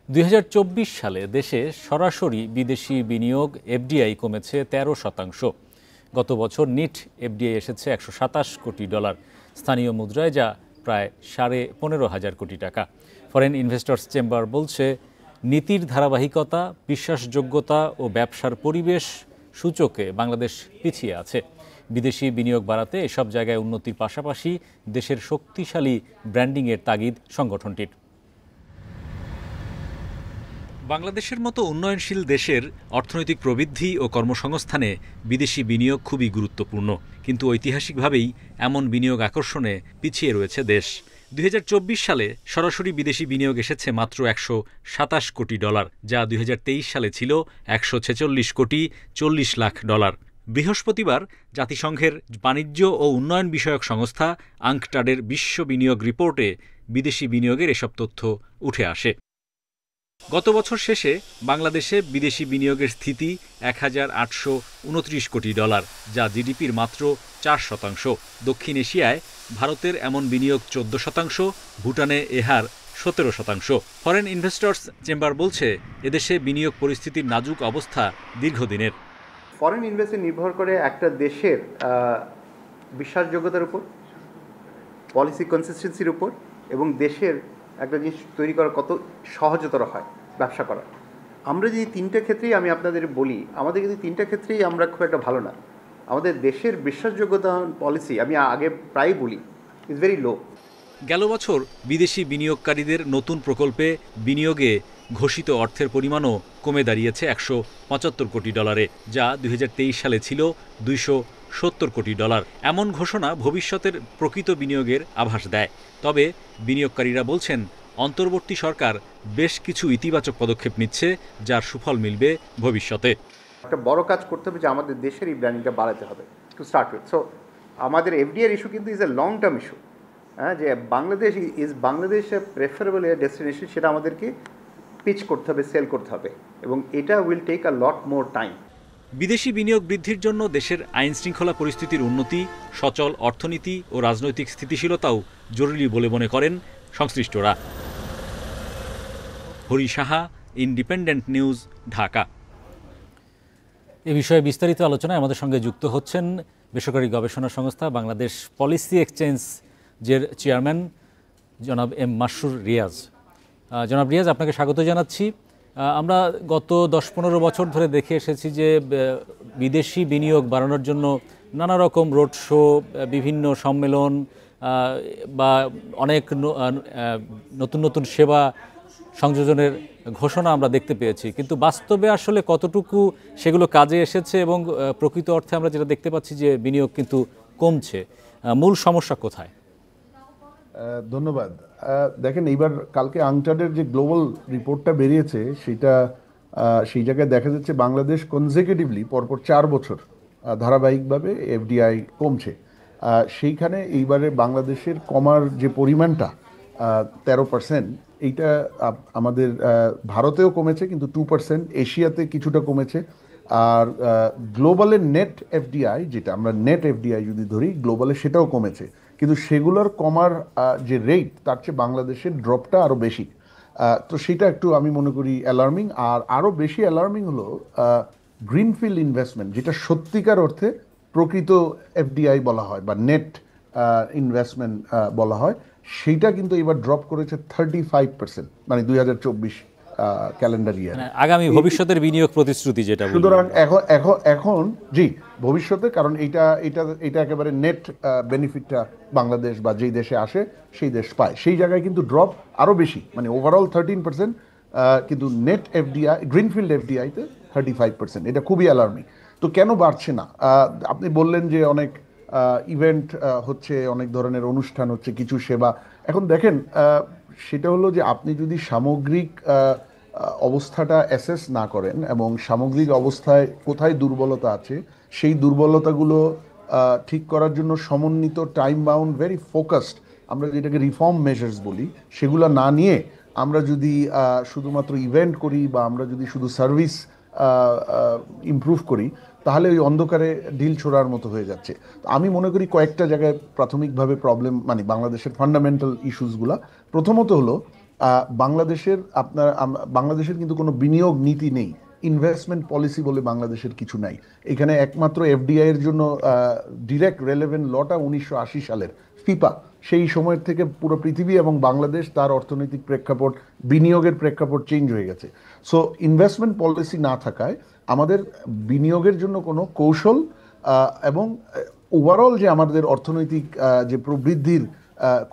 ২০২৪ সালে দেশে সরাসরি বিদেশি বিনিয়োগ এফডিআই কমেছে ১৩%। গত বছর নিট এফডিআই এসেছে $১২৭ কোটি, স্থানীয় মুদ্রায় যা প্রায় ১৫,৫০০ কোটি টাকা। ফরেন ইনভেস্টর্স চেম্বার বলছে, নীতির ধারাবাহিকতা, বিশ্বাসযোগ্যতা ও ব্যবসার পরিবেশ সূচকে বাংলাদেশ পিছিয়ে আছে। বিদেশি বিনিয়োগ বাড়াতে এসব জায়গায় উন্নতির পাশাপাশি দেশের শক্তিশালী ব্র্যান্ডিংয়ের তাগিদ সংগঠনটির। বাংলাদেশের মতো উন্নয়নশীল দেশের অর্থনৈতিক প্রবৃদ্ধি ও কর্মসংস্থানে বিদেশি বিনিয়োগ খুবই গুরুত্বপূর্ণ, কিন্তু ঐতিহাসিকভাবেই এমন বিনিয়োগ আকর্ষণে পিছিয়ে রয়েছে দেশ। ২০২৪ সালে সরাসরি বিদেশি বিনিয়োগ এসেছে মাত্র $১২৭ কোটি, যা ২০২৩ সালে ছিল $১৪৬,৪০,০০,০০০। বৃহস্পতিবার জাতিসংঘের বাণিজ্য ও উন্নয়ন বিষয়ক সংস্থা আঙ্কটাডের বিশ্ব বিনিয়োগ রিপোর্টে বিদেশি বিনিয়োগের এসব তথ্য উঠে আসে। গত বছর শেষে বাংলাদেশে বিদেশি বিনিয়োগের স্থিতি $১,৮২৯ কোটি, যা জিডিপির মাত্র ৪%। দক্ষিণ এশিয়ায় ভারতের এমন বিনিয়োগ ১৪%, ভুটানে এ হার ১৭%। ফরেন ইনভেস্টর্স চেম্বার বলছে, এদেশে বিনিয়োগ পরিস্থিতির নাজুক অবস্থা দীর্ঘদিনের। ফরেন ইনভেস্টমেন্ট নির্ভর করে একটা দেশের বিশ্বাসযোগ্যতার উপর, পলিসি কনসিস্টেন্সির উপর, এবং দেশের একটা জিনিস তৈরি করা কত সহজতর হয় ব্যবসা করা। আমরা যে তিনটা ক্ষেত্রেই আমি আপনাদের বলি, আমাদের কিন্তু তিনটা ক্ষেত্রেই আমরা খুব একটা ভালো না। আমাদের দেশের বিশ্বাসযোগ্যতা পলিসি, আমি আগে প্রায় বলি, ইজ ভেরি লো। গেল বছর বিদেশি বিনিয়োগকারীদের নতুন প্রকল্পে বিনিয়োগে ঘোষিত অর্থের পরিমাণও কমে দাঁড়িয়েছে $১৭৫ কোটি, যা ২০২৩ সালে ছিল $২৭০ কোটি। এমন ঘোষণা ভবিষ্যতের প্রকৃত বিনিয়োগের আভাস দেয়। তবে বিনিয়োগকারীরা বলছেন, অন্তর্বর্তী সরকার বেশ কিছু ইতিবাচক পদক্ষেপ নিচ্ছে, যার সুফল মিলবে ভবিষ্যতে। একটা বড় কাজ করতে হবে যে আমাদের দেশের এই ব্র্যান্ডিংটা বাড়াতে হবে টু স্টার্ট উইথ। সো আমাদের এফডিআই ইস্যু কিন্তু is a long term issue. হ্যাঁ, যে বাংলাদেশ প্রেফারেবল ডেস্টিনেশন, সেটা আমাদেরকে পিচ করতে হবে, সেল করতে হবে, এবং এটা will take a lot more time. বিদেশি বিনিয়োগ বৃদ্ধির জন্য দেশের আইন শৃঙ্খলা পরিস্থিতির উন্নতি, সচল অর্থনীতি ও রাজনৈতিক স্থিতিশীলতাও জরুরি বলে মনে করেন সংশ্লিষ্টরা। Hari Saha, Independent News, Dhaka. এ বিষয়ে বিস্তারিত আলোচনায় আমাদের সঙ্গে যুক্ত হচ্ছেন বেসরকারি গবেষণা সংস্থা বাংলাদেশ পলিসি এক্সচেঞ্জের চেয়ারম্যান জনাব এম মাসরুর রিয়াজ। জনাব রিয়াজ, আপনাকে স্বাগত জানাচ্ছি। আমরা গত ১০-১৫ বছর ধরে দেখে এসেছি যে বিদেশি বিনিয়োগ বাড়ানোর জন্য নানা রকম রোড শো, বিভিন্ন সম্মেলন বা অনেক নতুন নতুন সেবা সংযোজনের ঘোষণা আমরা দেখতে পেয়েছি, কিন্তু বাস্তবে আসলে কতটুকু সেগুলো কাজে এসেছে এবং প্রকৃত অর্থে আমরা যেটা দেখতে পাচ্ছি যে বিনিয়োগ কিন্তু কমছে, মূল সমস্যা কোথায়? ধন্যবাদ। দেখেন, এইবার কালকে আঙ্কটাডের যে গ্লোবাল রিপোর্টটা বেরিয়েছে, সেই জায়গায় দেখা যাচ্ছে বাংলাদেশ কনজিকিউটিভলি পরপর 4 বছর ধারাবাহিকভাবে এফডিআই কমছে। সেইখানে এইবারে বাংলাদেশের কমার যে পরিমাণটা 13%, এইটা আমাদের ভারতেও কমেছে কিন্তু 2%, এশিয়াতে কিছুটা কমেছে। আর গ্লোবালের নেট এফডিআই, যেটা আমরা নেট এফডিআই যদি ধরি গ্লোবালে, সেটাও কমেছে, কিন্তু সেগুলোর কমার যে রেট, তার চেয়ে বাংলাদেশের ড্রপটা আরও বেশি। তো সেটা একটু আমি মনে করি অ্যালার্মিং। আর আরও বেশি অ্যালার্মিং হলো গ্রিনফিল্ড ইনভেস্টমেন্ট, যেটা সত্যিকার অর্থে প্রকৃত এফডিআই বলা হয় বা নেট ইনভেস্টমেন্ট বলা হয়, সেইটা কিন্তু এবার ড্রপ করেছে 35%, মানে 2024 ক্যালেন্ডার ইয়ার। আগামী ভবিষ্যতের বিনিয়োগ প্রতিশ্রুতি যেটা। সুতরাং এখন জি ভবিষ্যতে, কারণ এটা একেবারে নেট বেনিফিটটা বাংলাদেশ বা যেই দেশে আসে সেই দেশ পায়, সেই জায়গায় কিন্তু ড্রপ আরও বেশি, মানে ওভারঅল 13%, কিন্তু নেট এফডিআই, গ্রিনফিল্ড এফডিআইতে 35%। এটা খুবই অ্যালার্মিং। তো কেন বাড়ছে না? আপনি বললেন যে অনেক ইভেন্ট হচ্ছে, অনেক ধরনের অনুষ্ঠান হচ্ছে, কিছু সেবা। এখন দেখেন, সেটা হলো যে আপনি যদি সামগ্রিক অবস্থাটা অ্যাসেস না করেন এবং সামগ্রিক অবস্থায় কোথায় দুর্বলতা আছে, সেই দুর্বলতাগুলো ঠিক করার জন্য সমন্বিত, টাইম বাউন্ড, ভেরি ফোকাসড, আমরা যেটাকে রিফর্ম মেজার্স বলি, সেগুলো না নিয়ে আমরা যদি শুধুমাত্র ইভেন্ট করি বা আমরা যদি শুধু সার্ভিস ইমপ্রুভ করি, তাহলে ওই অন্ধকারে ঢিল ছোড়ার মতো হয়ে যাচ্ছে। আমি মনে করি কয়েকটা জায়গায় প্রাথমিকভাবে প্রবলেম, মানে বাংলাদেশের ফান্ডামেন্টাল ইস্যুসগুলা। প্রথমত হলো বাংলাদেশের কিন্তু কোনো বিনিয়োগ নীতি নেই, ইনভেস্টমেন্ট পলিসি বলে বাংলাদেশের কিছু নাই। এখানে একমাত্র এফডিআই এর জন্য ডিরেক্ট রেলেভেন্ট লটা 1980 সালের ফিপা, সেই সময়ের থেকে পুরো পৃথিবী এবং বাংলাদেশ তার অর্থনৈতিক প্রেক্ষাপট, বিনিয়োগের প্রেক্ষাপট চেঞ্জ হয়ে গেছে। সো ইনভেস্টমেন্ট পলিসি না থাকায় আমাদের বিনিয়োগের জন্য কোনো কৌশল এবং ওভারঅল যে আমাদের অর্থনৈতিক যে প্রবৃদ্ধির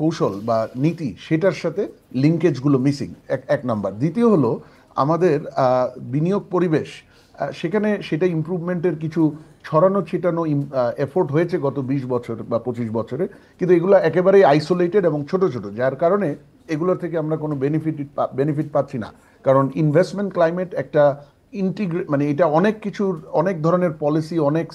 কৌশল বা নীতি, সেটার সাথে লিঙ্কেজগুলো মিসিং, এক নাম্বার। দ্বিতীয় হলো আমাদের বিনিয়োগ পরিবেশ, সেখানে সেটা ইমপ্রুভমেন্টের কিছু ছড়ানো ছিটানো এফোর্ট হয়েছে গত 20 বছর বা 25 বছরে, কিন্তু এগুলো একেবারেই আইসোলেটেড এবং ছোট ছোট, যার কারণে এগুলোর থেকে আমরা কোনো বেনিফিট পাচ্ছি না। কারণ ইনভেস্টমেন্ট ক্লাইমেট একটা মানে এটা অনেক কিছুর, অনেক ধরনের পলিসি, অনেক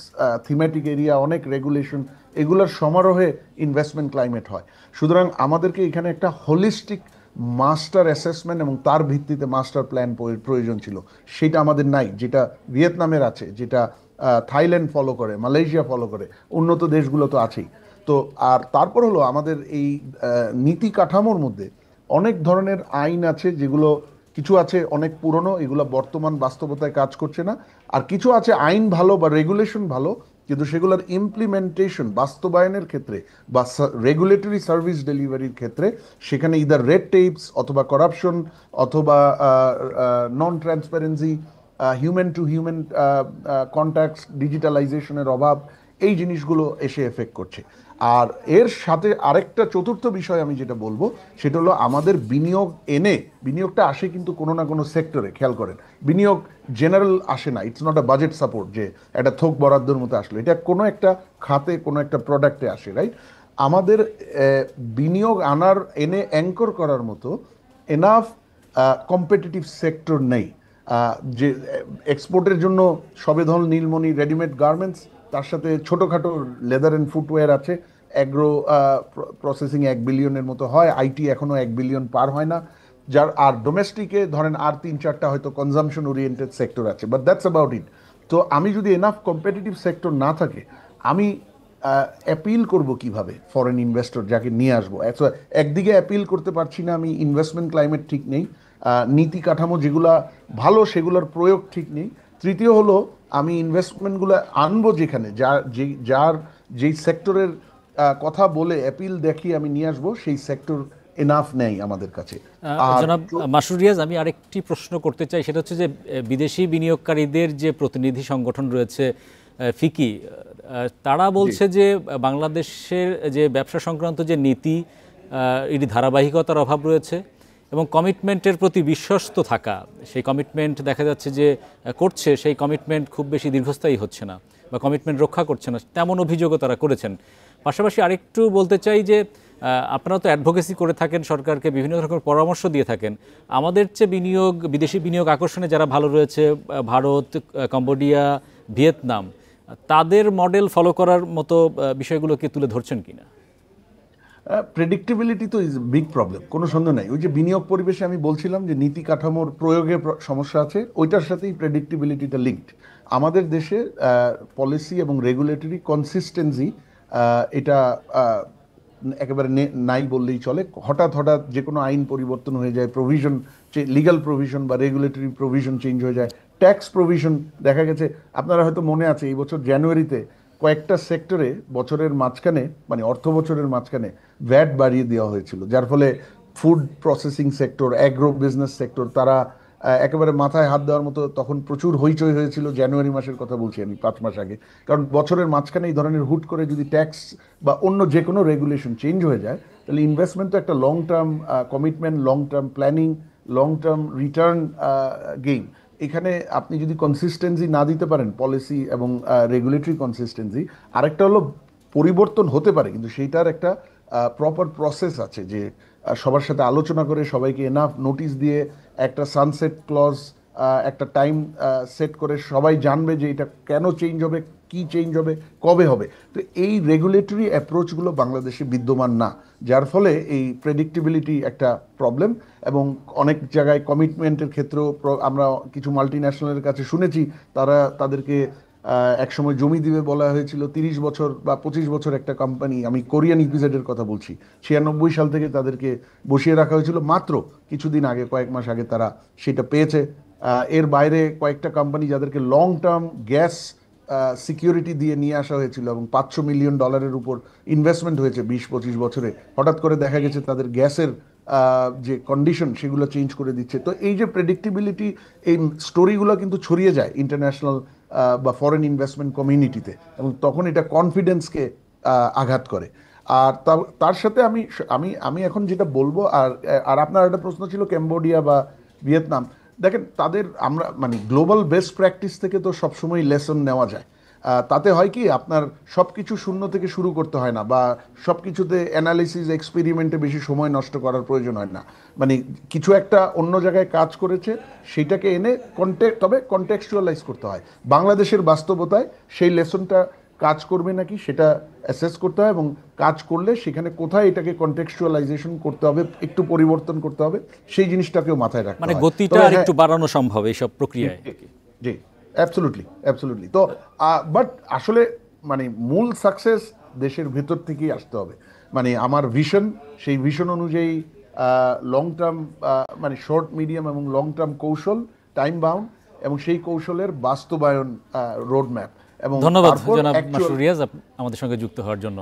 থিমেটিক এরিয়া, অনেক রেগুলেশন, এগুলোর সমারোহে ইনভেস্টমেন্ট ক্লাইমেট হয়। সুতরাং আমাদেরকে এখানে একটা হোলিস্টিক মাস্টার অ্যাসেসমেন্ট এবং তার ভিত্তিতে মাস্টার প্ল্যান প্রয়োজন ছিল, সেটা আমাদের নাই, যেটা ভিয়েতনামের আছে, যেটা থাইল্যান্ড ফলো করে, মালয়েশিয়া ফলো করে, উন্নত দেশগুলো তো আছেই। তো আর তারপর হলো আমাদের এই নীতি কাঠামোর মধ্যে অনেক ধরনের আইন আছে, যেগুলো কিছু আছে অনেক পুরনো, এগুলো বর্তমান বাস্তবতায় কাজ করছে না। আর কিছু আছে আইন ভালো বা রেগুলেশন ভালো, কিন্তু সেগুলোর ইমপ্লিমেন্টেশন, বাস্তবায়নের ক্ষেত্রে বা রেগুলেটরি সার্ভিস ডেলিভারির ক্ষেত্রে সেখানে ইদার রেড টেপস অথবা করাপশন অথবা non transparency, human to human contacts, ডিজিটালাইজেশনের অভাব, এই জিনিসগুলো এসে এফেক্ট করছে। আর এর সাথে আরেকটা চতুর্থ বিষয় আমি যেটা বলবো, সেটা হলো আমাদের বিনিয়োগটা আসে কিন্তু কোনো না কোনো সেক্টরে। খেয়াল করেন, বিনিয়োগ জেনারেল আসে না, it's not a budget support যে একটা থোক বরাদ্দর মতো আসলো, এটা কোনো একটা খাতে, কোনো একটা প্রোডাক্টে আসে, রাইট? আমাদের বিনিয়োগ এনে অ্যাঙ্কর করার মতো এনাফ কম্পিটিটিভ সেক্টর নেই। যে এক্সপোর্টের জন্য সবেধন নীলমণি রেডিমেড গার্মেন্টস, তার সাথে ছোটোখাটো লেদার অ্যান্ড ফুটওয়্যার আছে, অ্যাগ্রো প্রসেসিং 1 বিলিয়নের মতো হয়, আইটি এখনও 1 বিলিয়ন পার হয় না, যার আর ডোমেস্টিকে ধরেন আর 3-4টা হয়তো কনজামশন ওরিয়েন্টেড সেক্টর আছে, বাট দ্যাটস অ্যাবাউট ইট। তো আমি যদি এনাফ কম্পিটিটিভ সেক্টর না থাকে, আমি অ্যাপিল করব কিভাবে ফরেন ইনভেস্টর যাকে নিয়ে আসবো? একদিকে অ্যাপিল করতে পারছি না, আমি ইনভেস্টমেন্ট ক্লাইমেট ঠিক নেই, নীতি কাঠামো যেগুলা ভালো সেগুলোর প্রয়োগ ঠিক নেই। তৃতীয় হলো আমি ইনভেস্টমেন্টগুলো আনবো যেখানে, যেই সেক্টরের কথা বলে অ্যাপিল দেখিয়ে আমি নিয়ে আসবো, সেই সেক্টর এনাফ নেই আমাদের কাছে। জনাব মাসুদ রিয়াজ, আমি আরেকটি প্রশ্ন করতে চাই, সেটা হচ্ছে যে বিদেশি বিনিয়োগকারীদের যে প্রতিনিধি সংগঠন রয়েছে ফিকি, তারা বলছে যে বাংলাদেশের যে ব্যবসা সংক্রান্ত যে নীতি, এর ধারাবাহিকতার অভাব রয়েছে এবং কমিটমেন্টের প্রতি বিশ্বস্ত থাকা, সেই কমিটমেন্ট দেখা যাচ্ছে যে করছে, সেই কমিটমেন্ট খুব বেশি দীর্ঘস্থায়ী হচ্ছে না বা কমিটমেন্ট রক্ষা করছে না, তেমন অভিযোগও তারা করেছেন। পাশাপাশি আরেকটু বলতে চাই যে আপনারা তো অ্যাডভোকেসি করে থাকেন, সরকারকে বিভিন্ন রকমের পরামর্শ দিয়ে থাকেন, আমাদের চেয়ে বিদেশি বিনিয়োগ আকর্ষণে যারা ভালো রয়েছে, ভারত, কম্বোডিয়া, ভিয়েতনাম, তাদের মডেল ফলো করার মতো বিষয়গুলোকে তুলে ধরছেন কিনা? প্রেডিক্টেবিলিটি তো ইজ বিগ প্রবলেম, কোনো সন্দেহ নাই। ওই যে বিনিয়োগ পরিবেশে আমি বলছিলাম যে নীতি কাঠামোর প্রয়োগে সমস্যা আছে, ওইটার সাথেই প্রেডিক্টেবিলিটিটা লিঙ্কড। আমাদের দেশে পলিসি এবং রেগুলেটরি কনসিস্টেন্সি এটা একেবারে নাই বললেই চলে। হঠাৎ যে কোনো আইন পরিবর্তন হয়ে যায়, প্রভিশন, লিগাল প্রভিশন বা রেগুলেটরি প্রভিশন চেঞ্জ হয়ে যায়, ট্যাক্স প্রভিশন দেখা গেছে, আপনারা হয়তো মনে আছে এই বছর জানুয়ারিতে কয়েকটা সেক্টরে বছরের মাঝখানে, মানে অর্থ বছরের মাঝখানে ভ্যাট বাড়িয়ে দেওয়া হয়েছিল, যার ফলে food processing sector, agro business sector, তারা একেবারে মাথায় হাত দেওয়ার মতো তখন প্রচুর হইচই হয়েছিল। জানুয়ারি মাসের কথা বলছি আমি, 5 মাস আগে। কারণ বছরের মাঝখানে এই ধরনের হুট করে যদি ট্যাক্স বা অন্য যে কোনো রেগুলেশন চেঞ্জ হয়ে যায়, তাহলে ইনভেস্টমেন্ট তো একটা long term commitment, long term planning, long term return gain. এখানে আপনি যদি কনসিস্টেন্সি না দিতে পারেন, পলিসি এবং রেগুলেটরি কনসিস্টেন্সি, আরেকটা হলো পরিবর্তন হতে পারে, কিন্তু সেইটার একটা প্রপার প্রসেস আছে, যে সবার সাথে আলোচনা করে, সবাইকে এনাফ নোটিশ দিয়ে, একটা সানসেট ক্লজ, একটা টাইম সেট করে সবাই জানবে যে এটা কেন চেঞ্জ হবে, কি চেঞ্জ হবে, কবে হবে। তো এই রেগুলেটরি অ্যাপ্রোচগুলো বাংলাদেশে বিদ্যমান না, যার ফলে এই প্রেডিক্টেবিলিটি একটা প্রবলেম। এবং অনেক জায়গায় কমিটমেন্টের ক্ষেত্রেও আমরা কিছু মাল্টি ন্যাশনালের কাছে শুনেছি, তাদেরকে একসময় জমি দিবে বলা হয়েছিল, 30 বছর বা 25 বছর একটা কোম্পানি, আমি কোরিয়ান ইপিজেডের কথা বলছি, 96 সাল থেকে তাদেরকে বসিয়ে রাখা হয়েছিল, মাত্র কিছুদিন আগে, কয়েক মাস আগে তারা সেটা পেয়েছে। এর বাইরে কয়েকটা কোম্পানি যাদেরকে লং টার্ম গ্যাস সিকিউরিটি দিয়ে নিয়ে আসা হয়েছিল এবং $500 মিলিয়ন উপর ইনভেস্টমেন্ট হয়েছে 20-25 বছরে, হঠাৎ করে দেখা গেছে তাদের গ্যাসের যে কন্ডিশন সেগুলো চেঞ্জ করে দিচ্ছে। তো এই যে প্রেডিক্টেবিলিটি, এই স্টোরিগুলো কিন্তু ছড়িয়ে যায় ইন্টারন্যাশনাল বা ফরেন ইনভেস্টমেন্ট কমিউনিটিতে, এবং তখন এটা কনফিডেন্সকে আঘাত করে। আর তার সাথে আমি আমি আমি এখন যেটা বলবো, আর আর আপনার একটা প্রশ্ন ছিল ক্যাম্বোডিয়া বা ভিয়েতনাম। দেখেন, তাদের আমরা মানে গ্লোবাল বেস্ট প্র্যাকটিস থেকে তো সবসময় লেসন নেওয়া যায়। তাতে হয় কি, আপনার সব কিছু শূন্য থেকে শুরু করতে হয় না, বা সব কিছুতে অ্যানালিসিস এক্সপেরিমেন্টে বেশি সময় নষ্ট করার প্রয়োজন হয় না। মানে কিছু একটা অন্য জায়গায় কাজ করেছে, সেটাকে এনে তবে কনটেক্সচুয়ালাইজ করতে হয় বাংলাদেশের বাস্তবতায়, সেই লেসনটা কাজ করবে নাকি সেটা অ্যাসেস করতে হয়, এবং কাজ করলে সেখানে কোথায় এটাকে কনটেক্সচুয়ালাইজেশন করতে হবে, একটু পরিবর্তন করতে হবে, সেই জিনিসটাকেও মাথায় রাখতে মানে হয়। গতিটা আর একটু বাড়ানো সম্ভব এইসব প্রক্রিয়ায়। জি, অ্যাবসলিউটলি। তো বাট আসলে মানে মূল সাকসেস দেশের ভেতর থেকেই আসতে হবে। মানে আমার ভিশন, সেই ভিশন অনুযায়ী লং টার্ম, মানে শর্ট, মিডিয়াম এবং লং টার্ম কৌশল, টাইম বাউন্ড, এবং সেই কৌশলের বাস্তবায়ন রোড ম্যাপ। এবং ধন্যবাদ তারপর জনাব actual মাসরুর রিয়াজ আমাদের সঙ্গে যুক্ত হওয়ার জন্য।